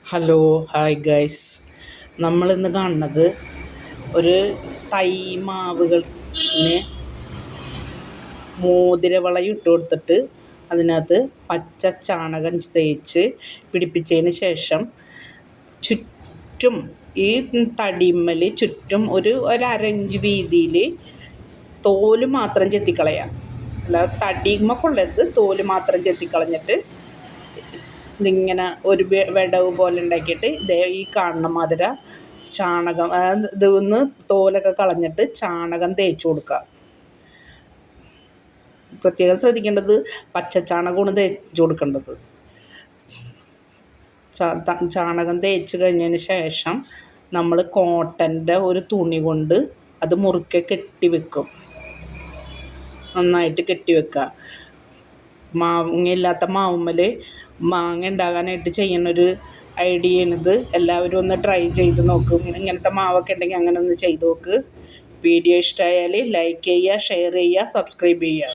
Hello hi guys. നമ്മളിന്ന് കാണുന്നത് ഒരു തൈ മാവുകളിന് മോതിരവളയം ഇട്ട് കൊടുത്തിട്ട് അതിനകത്ത് പച്ച ചാണകം തേച്ച് പിടിപ്പിച്ചതിന് ശേഷം ചുറ്റും ഈ തടിമ്മൽ ചുറ്റും ഒരു അരഞ്ച് വീതിയിൽ തോല് മാത്രം ചെത്തിക്കളയാം. അല്ലാതെ തടിയുമ്മ കൊള്ളരുത്, തോല് മാത്രം ചെത്തിക്കളഞ്ഞിട്ട് ഇതിങ്ങനെ ഒരു വിടവ് പോലെ ഉണ്ടാക്കിയിട്ട് ഈ കാണുന്ന മാതിര ചാണകം ഇതൊന്ന് തോലൊക്കെ കളഞ്ഞിട്ട് ചാണകം തേച്ച് കൊടുക്കുക. പ്രത്യേകം ശ്രദ്ധിക്കേണ്ടത് പച്ചച്ചാണകമാണ് തേച്ച് കൊടുക്കേണ്ടത്. ചാണകം തേച്ച് കഴിഞ്ഞതിന് ശേഷം നമ്മൾ കോട്ടൻ്റെ ഒരു തുണി കൊണ്ട് അത് മുറുക്കെ കെട്ടി വെക്കും. നന്നായിട്ട് കെട്ടി വെക്കുക. മാങ്ങയില്ലാത്ത മാവുമ്മൽ മാങ്ങ ഉണ്ടാകാനായിട്ട് ചെയ്യുന്നൊരു ഐഡിയയാണിത്. എല്ലാവരും ഒന്ന് ട്രൈ ചെയ്ത് നോക്കും. ഇങ്ങനത്തെ മാവൊക്കെ ഉണ്ടെങ്കിൽ അങ്ങനെ ഒന്ന് ചെയ്ത് നോക്ക്. വീഡിയോ ഇഷ്ടമായാൽ ലൈക്ക് ചെയ്യുക, ഷെയർ ചെയ്യുക, സബ്സ്ക്രൈബ് ചെയ്യുക.